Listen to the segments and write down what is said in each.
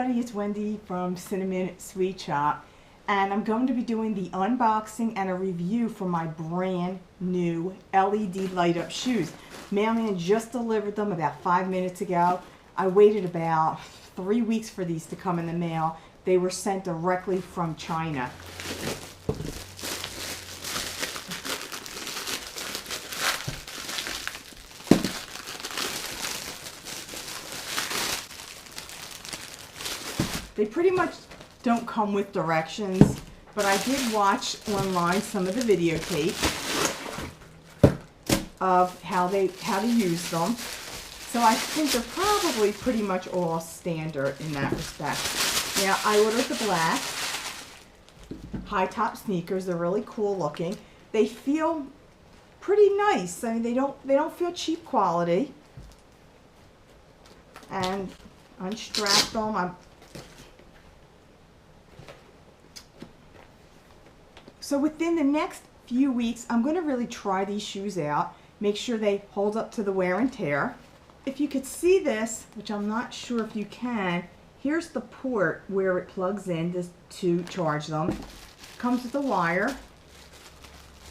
everybody, it's Wendy from Cinnamon Sweet Shop, and I'm going to be doing the unboxing and a review for my brand new LED light up shoes. Mailman just delivered them about 5 minutes ago. I waited about 3 weeks for these to come in the mail. They were sent directly from China. They pretty much don't come with directions, but I did watch online some of the videotape of how to use them. So I think they're probably pretty much all standard in that respect. Now, I ordered the black high top sneakers. They're really cool looking. They feel pretty nice. I mean, they don't feel cheap quality. And unstrap them. So within the next few weeks, I'm going to really try these shoes out, make sure they hold up to the wear and tear. If you could see this, which I'm not sure if you can, here's the port where it plugs in to charge them. Comes with a wire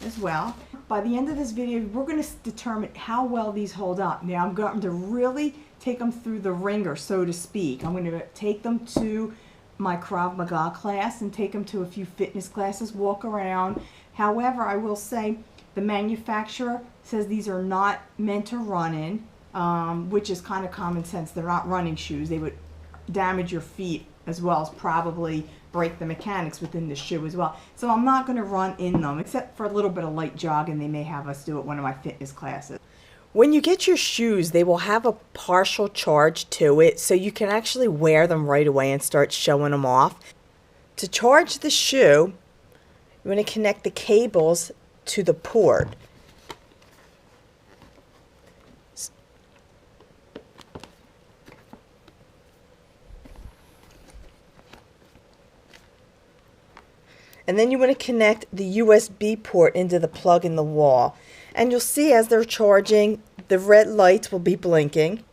as well. By the end of this video, we're going to determine how well these hold up. Now I'm going to really take them through the ringer, so to speak. I'm going to take them to my Krav Maga class and take them to a few fitness classes, walk around. However, I will say the manufacturer says these are not meant to run in, which is kind of common sense. They're not running shoes. They would damage your feet as well as probably break the mechanics within the shoe as well. So I'm not going to run in them, except for a little bit of light jogging they may have us do at one of my fitness classes. When you get your shoes, they will have a partial charge to it, so you can actually wear them right away and start showing them off. To charge the shoe, you're going to connect the cables to the port. And then you want to connect the USB port into the plug in the wall. And you'll see as they're charging, the red lights will be blinking.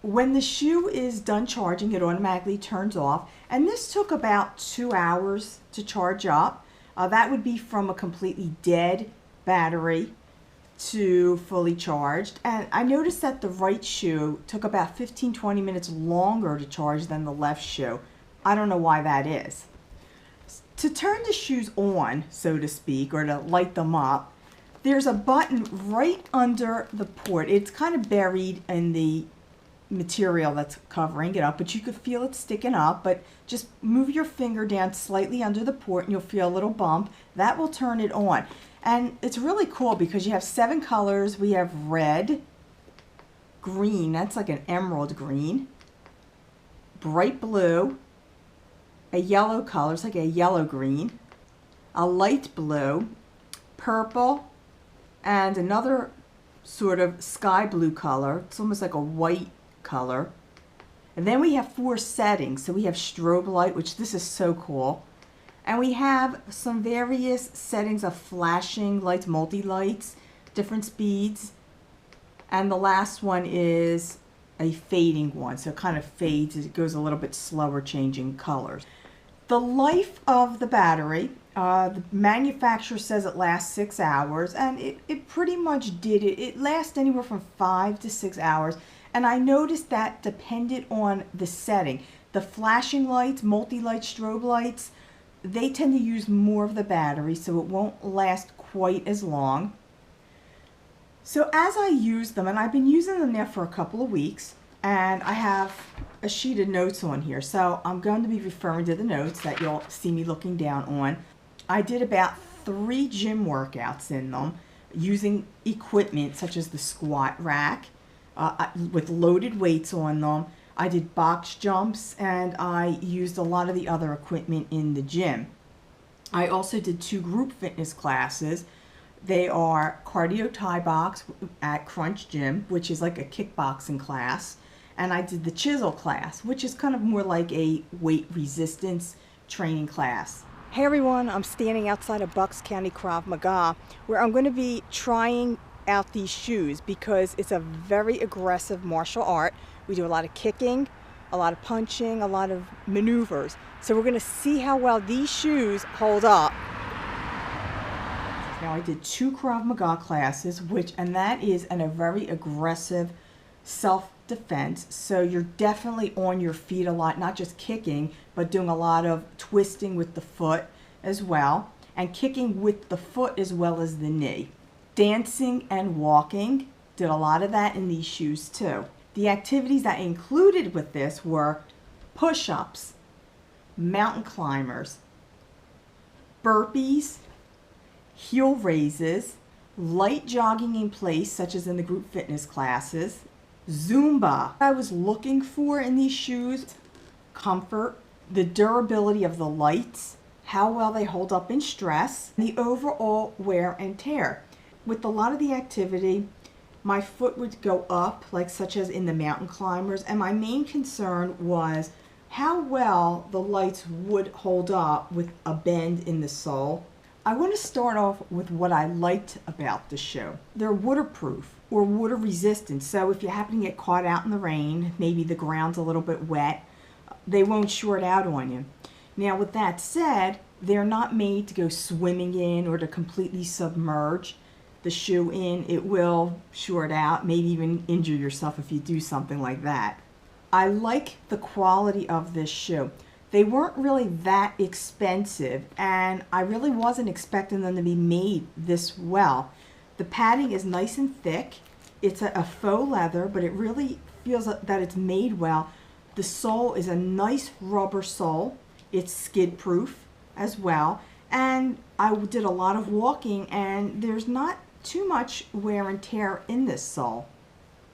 When the shoe is done charging, it automatically turns off. And this took about 2 hours to charge up. That would be from a completely dead battery to fully charged. And I noticed that the right shoe took about 15-20 minutes longer to charge than the left shoe. I don't know why that is. To turn the shoes on, so to speak, or to light them up, there's a button right under the port. It's kind of buried in the material that's covering it up, but you could feel it sticking up. But just move your finger down slightly under the port and you'll feel a little bump. That will turn it on. And it's really cool because you have 7 colors. We have red, green, that's like an emerald green, bright blue, a yellow color, it's like a yellow green, a light blue, purple, and another sort of sky blue color. It's almost like a white color. And then we have 4 settings. So we have strobe light, which this is so cool. And we have some various settings of flashing lights, multi-lights, different speeds. And the last one is a fading one. So it kind of fades as it goes a little bit slower, changing colors. The life of the battery, the manufacturer says it lasts 6 hours, and it pretty much did it. It lasts anywhere from 5 to 6 hours, and I noticed that depended on the setting. The flashing lights, multi-light strobe lights, they tend to use more of the battery, so it won't last quite as long. So as I use them, and I've been using them now for a couple of weeks, and I have a sheet of notes on here, so I'm going to be referring to the notes that you'll see me looking down on. I did about 3 gym workouts in them using equipment such as the squat rack with loaded weights on them. I did box jumps and I used a lot of the other equipment in the gym. I also did 2 group fitness classes. They are cardio Thai box at Crunch Gym, which is like a kickboxing class. And I did the chisel class, which is kind of more like a weight resistance training class. Hey everyone, I'm standing outside of Bucks County Krav Maga, where I'm going to be trying out these shoes because it's a very aggressive martial art. We do a lot of kicking, a lot of punching, a lot of maneuvers. So we're going to see how well these shoes hold up. Now I did 2 Krav Maga classes, and that is a very aggressive self-defense. So you're definitely on your feet a lot, not just kicking, but doing a lot of twisting with the foot as well, and kicking with the foot as well as the knee. Dancing and walking, did a lot of that in these shoes too. The activities that I included with this were push-ups, mountain climbers, burpees, heel raises, light jogging in place, such as in the group fitness classes, Zumba. What I was looking for in these shoes: comfort, the durability of the lights, how well they hold up in stress, and the overall wear and tear. With a lot of the activity, my foot would go up, like such as in the mountain climbers, and my main concern was how well the lights would hold up with a bend in the sole. I want to start off with what I liked about the shoe. They're waterproof or water resistant, so if you happen to get caught out in the rain, maybe the ground's a little bit wet, they won't short out on you. Now with that said, they're not made to go swimming in or to completely submerge the shoe in. It will short out, maybe even injure yourself if you do something like that. I like the quality of this shoe. They weren't really that expensive, and I really wasn't expecting them to be made this well. The padding is nice and thick. It's a faux leather, but it really feels that it's made well. The sole is a nice rubber sole. It's skid proof as well, and I did a lot of walking, and there's not too much wear and tear in this sole.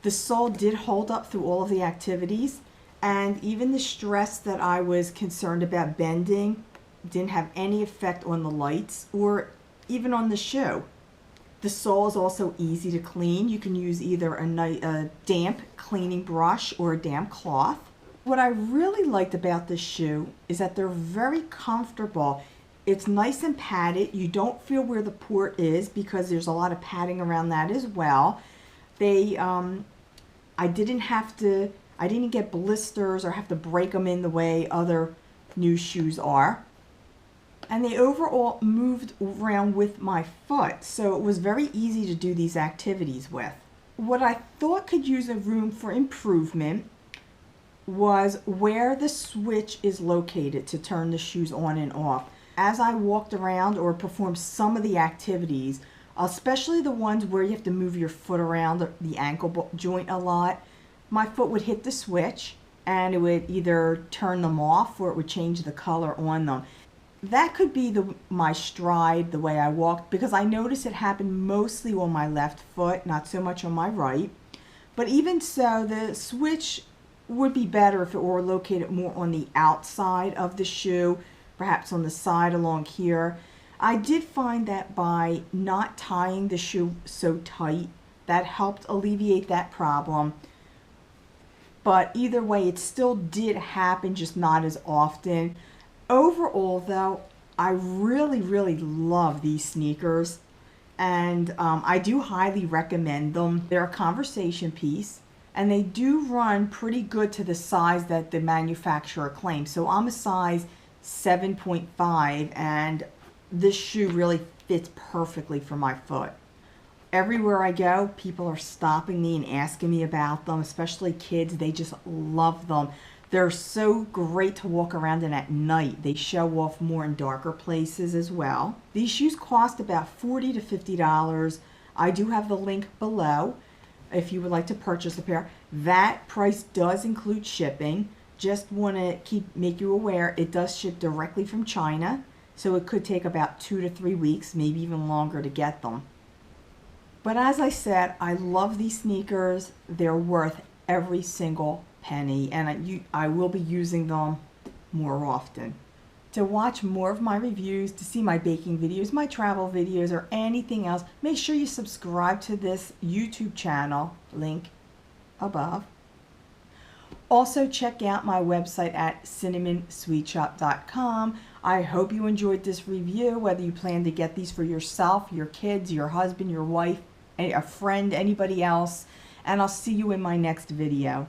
The sole did hold up through all of the activities, and even the stress that I was concerned about bending didn't have any effect on the lights or even on the shoe. The sole is also easy to clean. You can use either a damp cleaning brush or a damp cloth. What I really liked about this shoe is that they're very comfortable. It's nice and padded. You don't feel where the port is because there's a lot of padding around that as well. I didn't get blisters or have to break them in the way other new shoes are. And they overall moved around with my foot, so it was very easy to do these activities with. What I thought could use a room for improvement was where the switch is located to turn the shoes on and off. As I walked around or performed some of the activities, especially the ones where you have to move your foot around the ankle joint a lot, my foot would hit the switch and it would either turn them off or it would change the color on them. That could be my stride, the way I walked, because I noticed it happened mostly on my left foot, not so much on my right. But even so, the switch would be better if it were located more on the outside of the shoe, perhaps on the side along here. I did find that by not tying the shoe so tight, that helped alleviate that problem. But either way, it still did happen, just not as often. Overall, though, I really, really love these sneakers, and I do highly recommend them. They're a conversation piece, and they do run pretty good to the size that the manufacturer claims. So I'm a size 7.5, and this shoe really fits perfectly for my foot. Everywhere I go, people are stopping me and asking me about them, especially kids. They just love them. They're so great to walk around in at night. They show off more in darker places as well. These shoes cost about $40 to $50. I do have the link below if you would like to purchase a pair. That price does include shipping. Just want to make you aware, it does ship directly from China, so it could take about 2 to 3 weeks, maybe even longer to get them. But as I said, I love these sneakers. They're worth every single penny, and I will be using them more often. To watch more of my reviews, to see my baking videos, my travel videos, or anything else, make sure you subscribe to this YouTube channel, link above. Also check out my website at cinnamonsweetshop.com. I hope you enjoyed this review, whether you plan to get these for yourself, your kids, your husband, your wife, a friend, anybody else, and I'll see you in my next video.